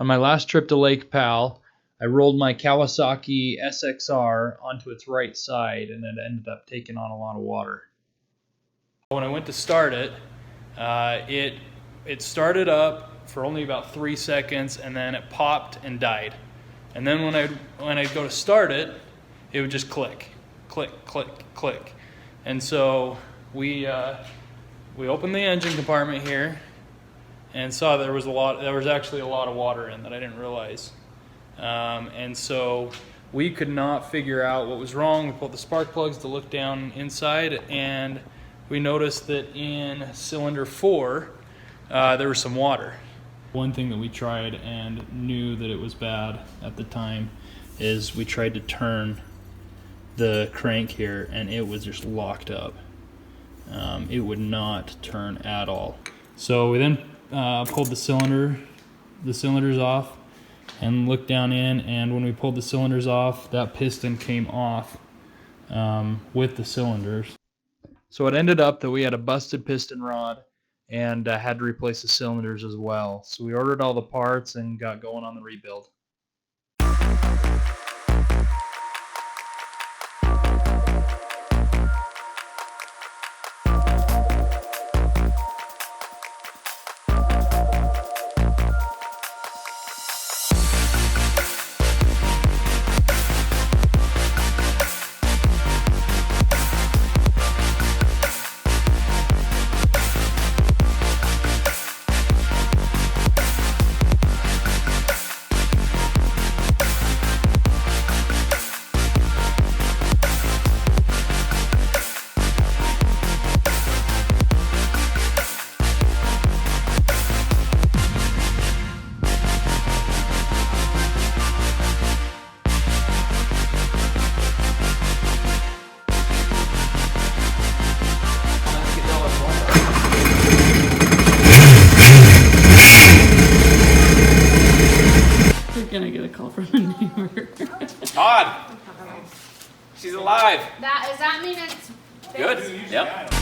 On my last trip to Lake Powell, I rolled my Kawasaki SXR onto its right side and it ended up taking on a lot of water. When I went to start it, it started up for only about 3 seconds and then it popped and died. And then when I'd go to start it, it would just click, click, click, click. And so we opened the engine compartment here and saw there was actually a lot of water in that I didn't realize. And so we could not figure out what was wrong. We pulled the spark plugs to look down inside, and we noticed that in cylinder 4 there was some water. One thing that we tried and knew that it was bad at the time is we tried to turn the crank here and it was just locked up. It would not turn at all. So we then pulled the cylinders off and looked down in, and when we pulled the cylinders off, that piston came off with the cylinders. So it ended up that we had a busted piston rod and had to replace the cylinders as well. So we ordered all the parts and got going on the rebuild. Gonna get a call from a neighbor. Todd! She's alive! Does that mean it's Good? Yep.